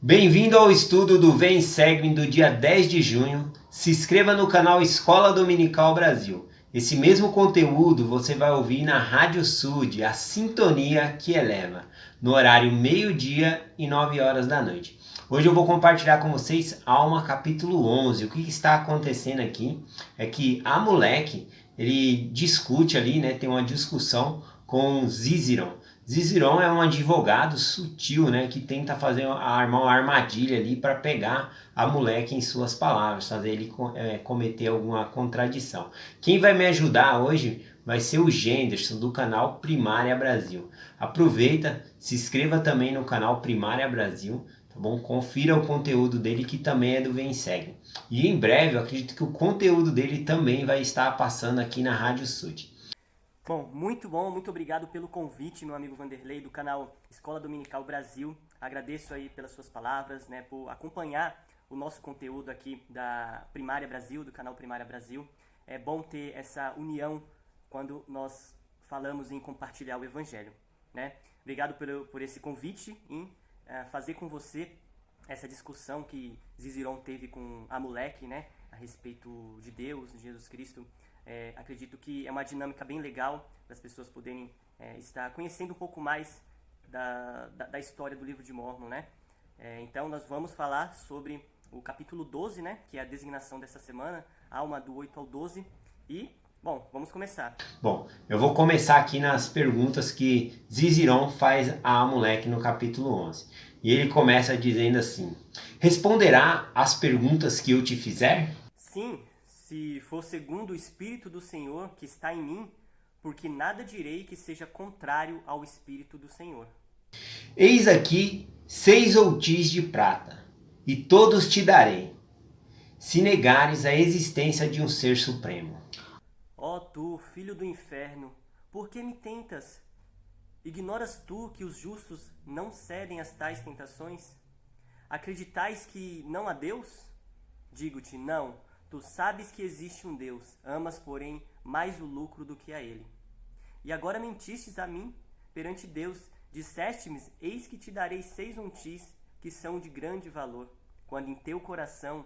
Bem-vindo ao estudo do Vem Segue do dia 10 de junho. Se inscreva no canal Escola Dominical Brasil. Esse mesmo conteúdo você vai ouvir na Rádio Sud, a sintonia que eleva, no horário meio-dia e 9 horas da noite. Hoje eu vou compartilhar com vocês Alma capítulo 11. O que está acontecendo aqui é que Amaleque, ele discute ali, né, tem uma discussão com Ziziron. Ziziron é um advogado sutil, né, que tenta armar uma armadilha ali para pegar a moleque em suas palavras, fazer ele cometer alguma contradição. Quem vai me ajudar hoje vai ser o Genderson, do canal Primária Brasil. Aproveita, se inscreva também no canal Primária Brasil, tá bom? Confira o conteúdo dele, que também é do Vem Segue. E em breve eu acredito que o conteúdo dele também vai estar passando aqui na Rádio Sud. Bom, muito obrigado pelo convite, meu amigo Vanderlei, do canal Escola Dominical Brasil. Agradeço aí pelas suas palavras, né, por acompanhar o nosso conteúdo aqui da Primária Brasil, do canal Primária Brasil. É bom ter essa união quando nós falamos em compartilhar o Evangelho, né? Obrigado por esse convite em fazer com você essa discussão que Ziziron teve com Amaleque, né, a respeito de Deus, de Jesus Cristo. Acredito que é uma dinâmica bem legal para as pessoas poderem estar conhecendo um pouco mais da história do livro de Mórmon, né? Então nós vamos falar sobre o capítulo 12, né, que é a designação dessa semana, Alma do 8 ao 12. E, bom, vamos começar. Bom, eu vou começar aqui nas perguntas que Ziziron faz a Amaleque no capítulo 11. E ele começa dizendo assim: responderá às perguntas que eu te fizer? Sim, se for segundo o Espírito do Senhor que está em mim, porque nada direi que seja contrário ao Espírito do Senhor. Eis aqui 6 outis de prata, e todos te darei, se negares a existência de um ser supremo. Ó tu, filho do inferno, por que me tentas? Ignoras tu que os justos não cedem às tais tentações? Acreditais que não há Deus? Digo-te, não. Tu sabes que existe um Deus, amas, porém, mais o lucro do que a ele. E agora mentistes a mim perante Deus, disseste-me, eis que te darei 6 untis, que são de grande valor, quando em teu coração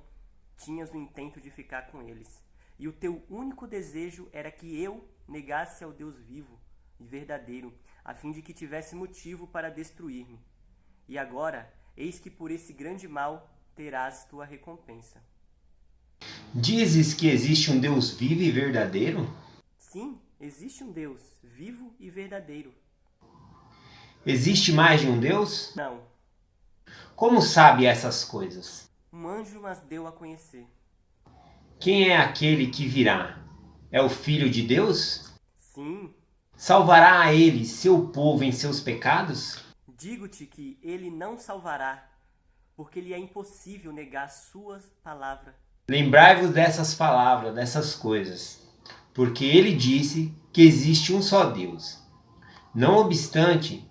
tinhas o intento de ficar com eles. E o teu único desejo era que eu negasse ao Deus vivo e verdadeiro, a fim de que tivesse motivo para destruir-me. E agora, eis que por esse grande mal terás tua recompensa. Dizes que existe um Deus vivo e verdadeiro? Sim, existe um Deus vivo e verdadeiro. Existe mais de um Deus? Não, Como sabe essas coisas? um anjo mas deu a conhecer. Quem é aquele que virá? É o Filho de Deus? Sim, Salvará a ele seu povo em seus pecados? digo-te que ele não salvará, porque lhe é impossível negar sua palavra. Lembrai-vos dessas palavras, dessas coisas, porque ele disse que existe um só Deus. Não obstante,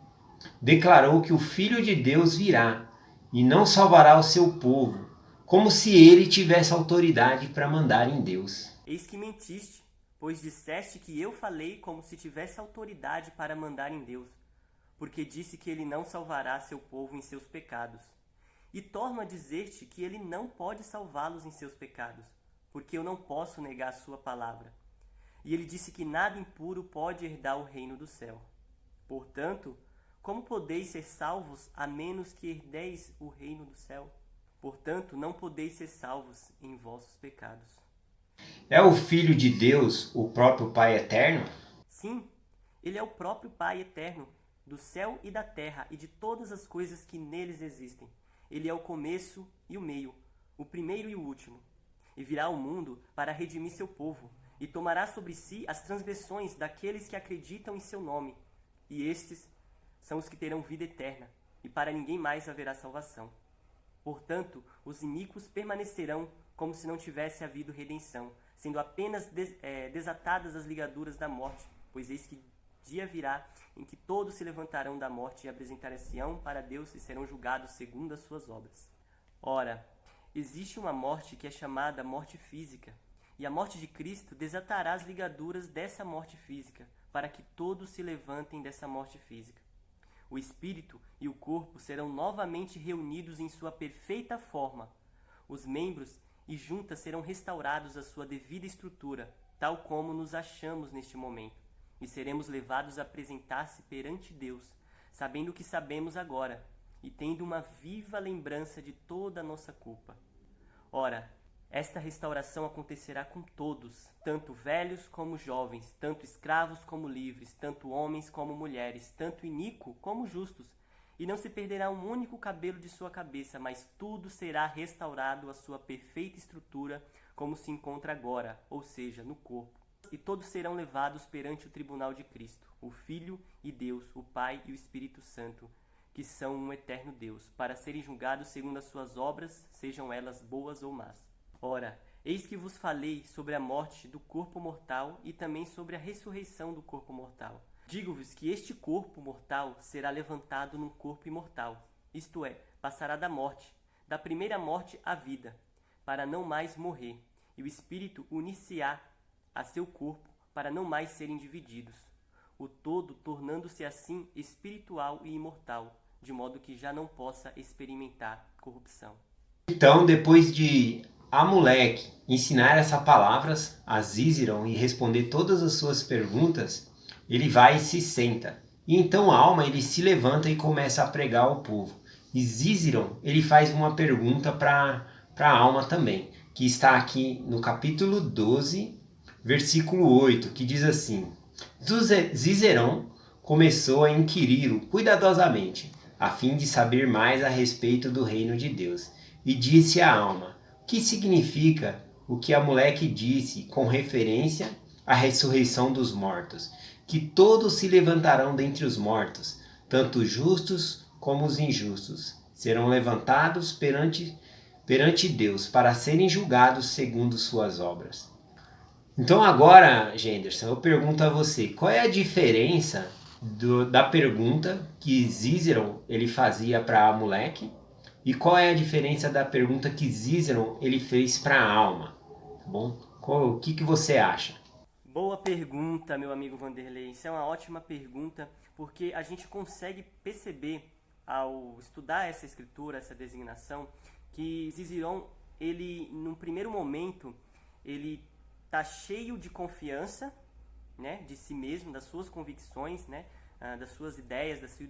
declarou que o Filho de Deus virá e não salvará o seu povo, como se ele tivesse autoridade para mandar em Deus. Eis que mentiste, pois disseste que eu falei como se tivesse autoridade para mandar em Deus, porque disse que ele não salvará seu povo em seus pecados. E torno a dizer-te que ele não pode salvá-los em seus pecados, porque eu não posso negar a sua palavra. E ele disse que nada impuro pode herdar o reino do céu. Portanto, como podeis ser salvos a menos que herdeis o reino do céu? Portanto, não podeis ser salvos em vossos pecados. É o Filho de Deus, o próprio Pai eterno? Sim, ele é o próprio Pai eterno, do céu e da terra e de todas as coisas que neles existem. Ele é o começo e o meio, o primeiro e o último. E virá ao mundo para redimir seu povo, e tomará sobre si as transgressões daqueles que acreditam em seu nome. E estes são os que terão vida eterna, e para ninguém mais haverá salvação. Portanto, os iníquos permanecerão como se não tivesse havido redenção, sendo apenas desatadas as ligaduras da morte, pois eis que dia virá em que todos se levantarão da morte e apresentar-se-ão para Deus e serão julgados segundo as suas obras. Ora, existe uma morte que é chamada morte física, e a morte de Cristo desatará as ligaduras dessa morte física, para que todos se levantem dessa morte física. O espírito e o corpo serão novamente reunidos em sua perfeita forma. Os membros e juntas serão restaurados à sua devida estrutura, tal como nos achamos neste momento, e seremos levados a apresentar-se perante Deus, sabendo o que sabemos agora, e tendo uma viva lembrança de toda a nossa culpa. Ora, esta restauração acontecerá com todos, tanto velhos como jovens, tanto escravos como livres, tanto homens como mulheres, tanto iníquos como justos. E não se perderá um único cabelo de sua cabeça, mas tudo será restaurado à sua perfeita estrutura, como se encontra agora, ou seja, no corpo. E todos serão levados perante o tribunal de Cristo, o Filho e Deus, o Pai e o Espírito Santo, que são um eterno Deus, para serem julgados segundo as suas obras, sejam elas boas ou más. Ora, eis que vos falei sobre a morte do corpo mortal e também sobre a ressurreição do corpo mortal. Digo-vos que este corpo mortal será levantado num corpo imortal, isto é, passará da morte, da primeira morte à vida, para não mais morrer, e o espírito unir-se-á a seu corpo, para não mais serem divididos, o todo tornando-se assim espiritual e imortal, de modo que já não possa experimentar corrupção. Então, depois de Amulek ensinar essas palavras a Ziziron e responder todas as suas perguntas, ele vai e se senta. E então Alma ele se levanta e começa a pregar ao povo. E Ziziron ele faz uma pergunta para Alma também, que está aqui no capítulo 12, versículo 8, que diz assim: Zizeron começou a inquiri-lo cuidadosamente, a fim de saber mais a respeito do reino de Deus. E disse à Alma: o que significa o que Amulek disse com referência à ressurreição dos mortos? Que todos se levantarão dentre os mortos, tanto os justos como os injustos, serão levantados perante Deus, para serem julgados segundo suas obras. Então agora, Genderson, eu pergunto a você, qual é a diferença da pergunta que Zizeron ele fazia para Amulek e qual é a diferença da pergunta que Zizeron ele fez para Alma? Tá bom? O que você acha? Boa pergunta, meu amigo Vanderlei. Isso é uma ótima pergunta, porque a gente consegue perceber, ao estudar essa escritura, essa designação, que Zizeron, ele, num primeiro momento, ele está cheio de confiança, né, de si mesmo, das suas convicções, né, das suas ideias, da sua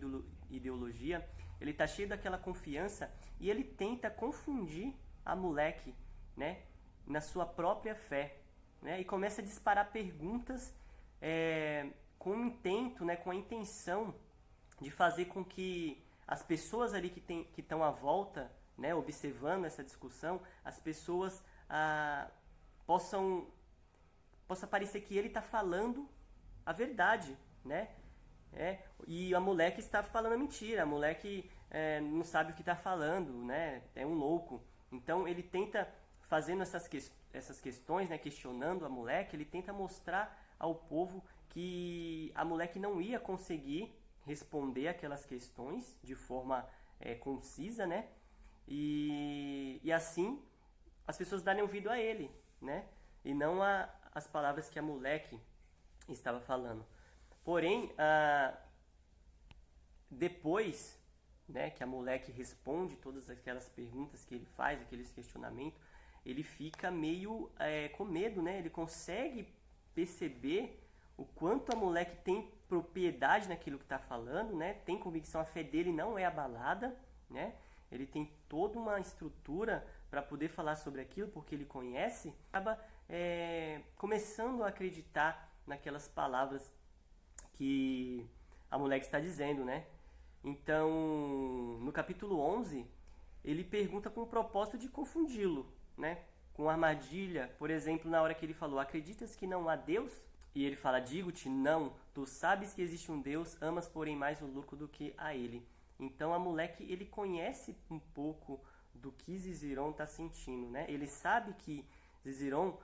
ideologia. Ele está cheio daquela confiança e ele tenta confundir Amulek, né, na sua própria fé. Né, e começa a disparar perguntas com o intento, né, com a intenção de fazer com que as pessoas ali que estão à volta, né, observando essa discussão, as pessoas possa parecer que ele está falando a verdade, né? E a Amulek está falando a mentira, a Amulek não sabe o que está falando, né? É um louco. Então ele tenta, fazendo essas questões, né, questionando a Amulek, ele tenta mostrar ao povo que a Amulek não ia conseguir responder aquelas questões de forma concisa, né? E assim as pessoas darem ouvido a ele, né? E não as palavras que a Amulek estava falando. Porém, depois, né, que a Amulek responde todas aquelas perguntas que ele faz, aqueles questionamentos, ele fica meio com medo, né? Ele consegue perceber o quanto a Amulek tem propriedade naquilo que está falando, né? Tem convicção, a fé dele não é abalada, né? Ele tem toda uma estrutura para poder falar sobre aquilo, porque ele conhece, acaba começando a acreditar naquelas palavras que a Amulek está dizendo, né? Então, no capítulo 11, ele pergunta com o propósito de confundi-lo, né? Com armadilha, por exemplo, na hora que ele falou: acreditas que não há Deus? E ele fala: digo-te, não, tu sabes que existe um Deus, amas porém mais o lucro do que a ele. Então, Amulek, ele conhece um pouco do que Zizeron está sentindo, né? Ele sabe que Zizeron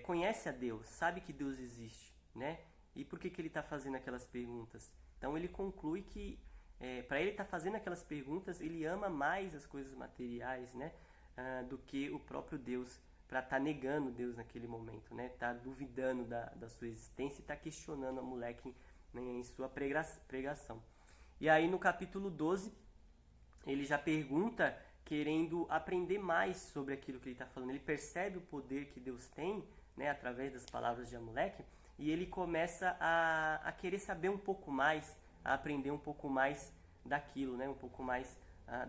conhece a Deus, sabe que Deus existe, né? E por que ele está fazendo aquelas perguntas? Então, ele conclui que, para ele estar fazendo aquelas perguntas, ele ama mais as coisas materiais, né? Do que o próprio Deus, para estar negando Deus naquele momento, né? Tá duvidando da sua existência e está questionando a Amulek, né, em sua pregação. E aí no capítulo 12, ele já pergunta querendo aprender mais sobre aquilo que ele está falando. Ele percebe o poder que Deus tem, né, através das palavras de Amaleque, e ele começa a querer saber um pouco mais, a aprender um pouco mais daquilo, né, um pouco mais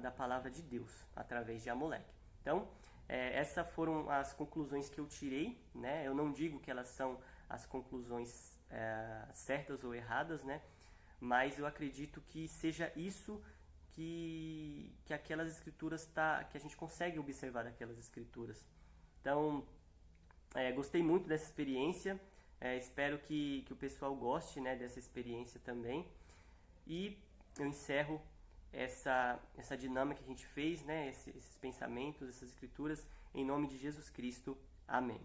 da palavra de Deus, através de Amaleque. Então, essas foram as conclusões que eu tirei, né? Eu não digo que elas são as conclusões certas ou erradas, né? Mas eu acredito que seja isso que aquelas escrituras que a gente consegue observar daquelas escrituras. Então, gostei muito dessa experiência, espero que o pessoal goste, né, dessa experiência também. E eu encerro essa dinâmica que a gente fez, né, esses pensamentos, essas escrituras, em nome de Jesus Cristo. Amém.